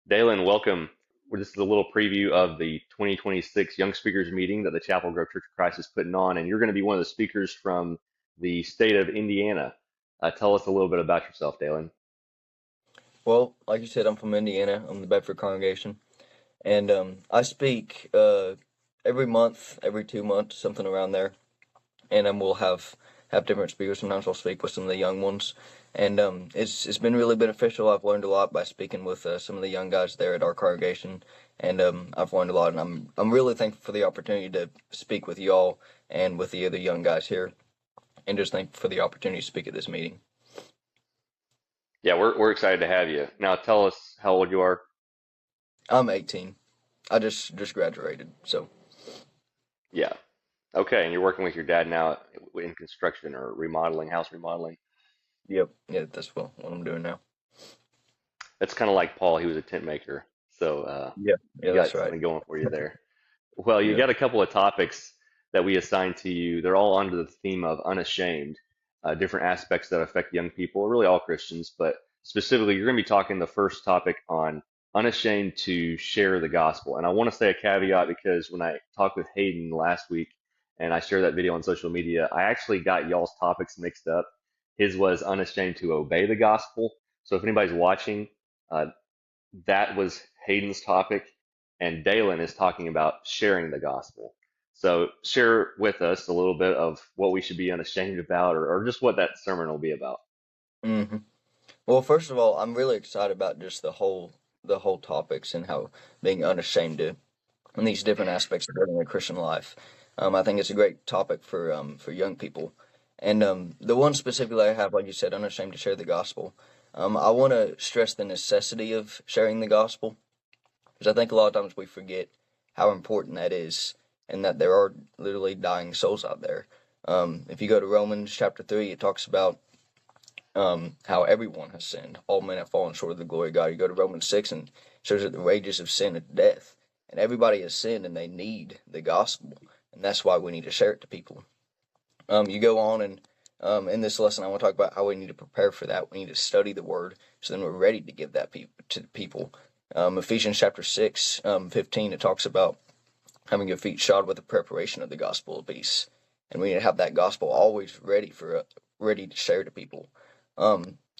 Daylon, welcome. This is a little preview of the 2026 Young Speakers Meeting that the Chapel Grove Church of Christ is putting on, and you're going to be one of the speakers from the state of Indiana. Tell us a little bit about yourself, Daylon. Well, like you said, I'm from Indiana. I'm the Bedford congregation, and I speak every month, every 2 months, something around there. And we'll have different speakers. Sometimes I'll speak with some of the young ones, and it's been really beneficial. I've learned a lot by speaking with some of the young guys there at our congregation, and I've learned a lot. And I'm really thankful for the opportunity to speak with y'all and with the other young guys here, and just thankful for the opportunity to speak at this meeting. Yeah, we're excited to have you. Now, tell us how old you are. I'm 18. I just graduated, so. Yeah. Okay, and you're working with your dad now in construction or remodeling, house remodeling. Yep. Yeah, that's what I'm doing now. That's kind of like Paul. He was a tent maker, so Yeah. you Yeah, that's got right. something going for you there. Well, you Yeah. got a couple of topics that we assigned to you. They're all under the theme of unashamed, different aspects that affect young people, really all Christians, but specifically, you're going to be talking the first topic on unashamed to share the gospel. And I want to say a caveat because when I talked with Hayden last week and I shared that video on social media, I actually got y'all's topics mixed up. His was unashamed to obey the gospel. So if anybody's watching, uh, that was Hayden's topic, and Dalen is talking about sharing the gospel. So share with us a little bit of what we should be unashamed about, or just what that sermon will be about. hmm Well, first of all, I'm really excited about just the whole topics and how being unashamed to and these different aspects of living a Christian life. I think it's a great topic for young people. And the one specifically I have, like you said, unashamed to share the gospel. I want to stress the necessity of sharing the gospel because I think a lot of times we forget how important that is and that there are literally dying souls out there. If you go to Romans chapter 3, it talks about how everyone has sinned. All men have fallen short of the glory of God. You go to Romans 6 and it shows that the wages of sin is death. And everybody has sinned and they need the gospel. And that's why we need to share it to people. You go on and in this lesson, I want to talk about how we need to prepare for that. We need to study the word so then we're ready to give that to people. Ephesians chapter 6, 15, it talks about having your feet shod with the preparation of the gospel of peace. And we need to have that gospel always ready to share to people.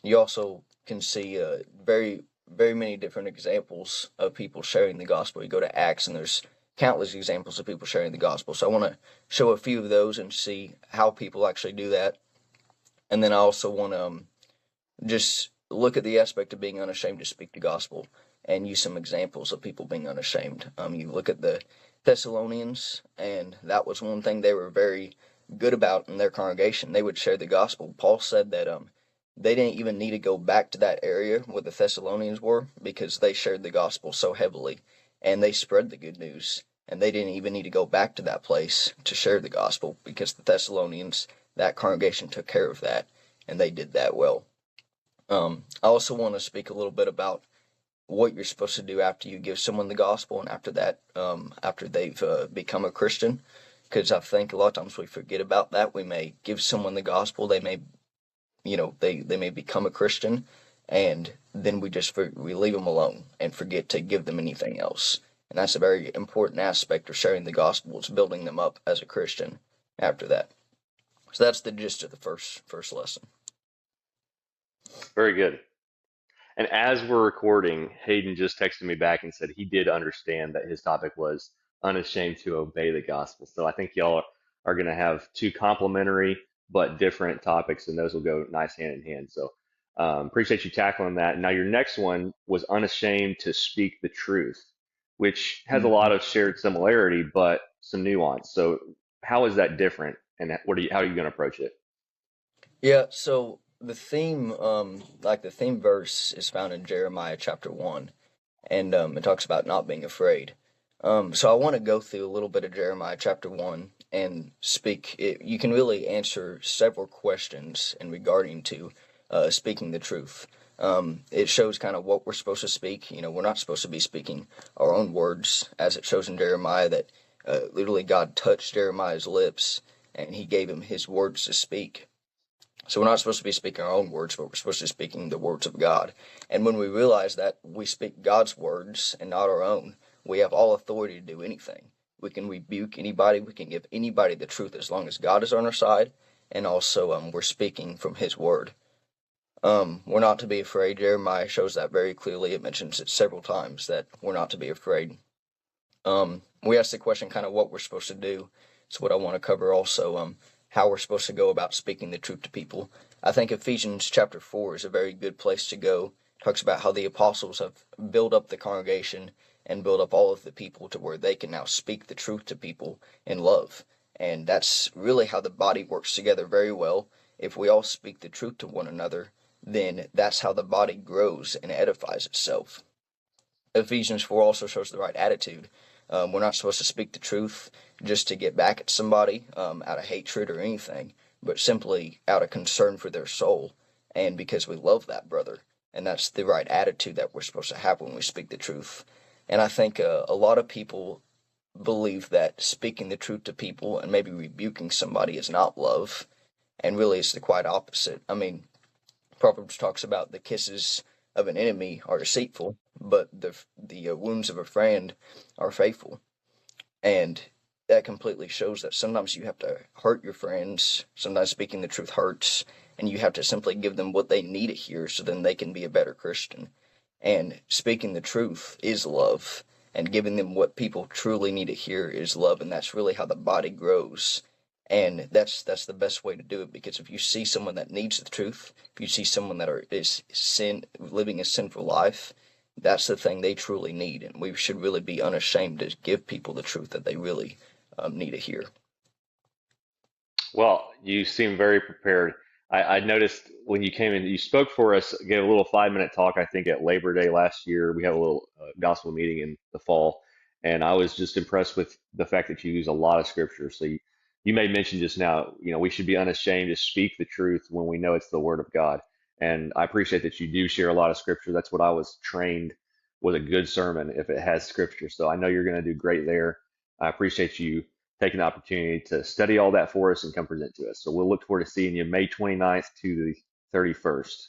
You also can see very, very many different examples of people sharing the gospel. You go to Acts, and there's countless examples of people sharing the gospel. So I want to show a few of those and see how people actually do that. And then I also want to just look at the aspect of being unashamed to speak the gospel and use some examples of people being unashamed. You look at the Thessalonians, and that was one thing they were very good about in their congregation. They would share the gospel. Paul said that they didn't even need to go back to that area where the Thessalonians were because they shared the gospel so heavily and they spread the good news. And they didn't even need to go back to that place to share the gospel because the Thessalonians, that congregation, took care of that and they did that well. I also want to speak a little bit about what you're supposed to do after you give someone the gospel and after that, after they've become a Christian, because I think a lot of times we forget about that. We may give someone the gospel, they may, they may become a Christian, and then we leave them alone and forget to give them anything else. And that's a very important aspect of sharing the gospel. It's building them up as a Christian after that. So that's the gist of the first lesson. Very good. And as we're recording, Hayden just texted me back and said he did understand that his topic was unashamed to obey the gospel. So I think y'all are going to have two complementary but different topics, and those will go nice hand in hand. So appreciate you tackling that. Now, your next one was unashamed to speak the truth, which has a lot of shared similarity, but some nuance. So how is that different, and how are you going to approach it? Yeah, so the theme, like the theme verse is found in Jeremiah chapter 1, and it talks about not being afraid. So I want to go through a little bit of Jeremiah chapter 1 and speak. You can really answer several questions in regarding to speaking the truth. It shows kind of what we're supposed to speak. We're not supposed to be speaking our own words, as it shows in Jeremiah that literally God touched Jeremiah's lips and he gave him his words to speak. So we're not supposed to be speaking our own words, but we're supposed to be speaking the words of God. And when we realize that we speak God's words and not our own, we have all authority to do anything. We can rebuke anybody. We can give anybody the truth as long as God is on our side. And also, we're speaking from His word. We're not to be afraid. Jeremiah shows that very clearly. It mentions it several times that we're not to be afraid. We asked the question kind of what we're supposed to do. It's what I want to cover also, how we're supposed to go about speaking the truth to people. I think Ephesians chapter 4 is a very good place to go. It talks about how the apostles have built up the congregation and built up all of the people to where they can now speak the truth to people in love. And that's really how the body works together very well. If we all speak the truth to one another, then that's how the body grows and edifies itself. Ephesians 4 also shows the right attitude. We're not supposed to speak the truth just to get back at somebody out of hatred or anything, but simply out of concern for their soul and because we love that brother. And that's the right attitude that we're supposed to have when we speak the truth. And I think a lot of people believe that speaking the truth to people and maybe rebuking somebody is not love, and really it's the quite opposite. I mean, Proverbs talks about the kisses of an enemy are deceitful, but the wounds of a friend are faithful. And that completely shows that sometimes you have to hurt your friends. Sometimes speaking the truth hurts, and you have to simply give them what they need to hear so then they can be a better Christian. And speaking the truth is love, and giving them what people truly need to hear is love, and that's really how the body grows. And that's the best way to do it, because if you see someone that needs the truth, if you see someone that is living a sinful life, that's the thing they truly need, and we should really be unashamed to give people the truth that they really need to hear. Well, you seem very prepared. I noticed when you came in, you spoke for us, gave a little 5 minute talk, I think at Labor Day last year. We had a little gospel meeting in the fall, and I was just impressed with the fact that you use a lot of scripture. So you made mention just now, we should be unashamed to speak the truth when we know it's the word of God. And I appreciate that you do share a lot of scripture. That's what I was trained with a good sermon if it has scripture. So I know you're going to do great there. I appreciate you taking the opportunity to study all that for us and come present to us. So we'll look forward to seeing you May 29th to the 31st.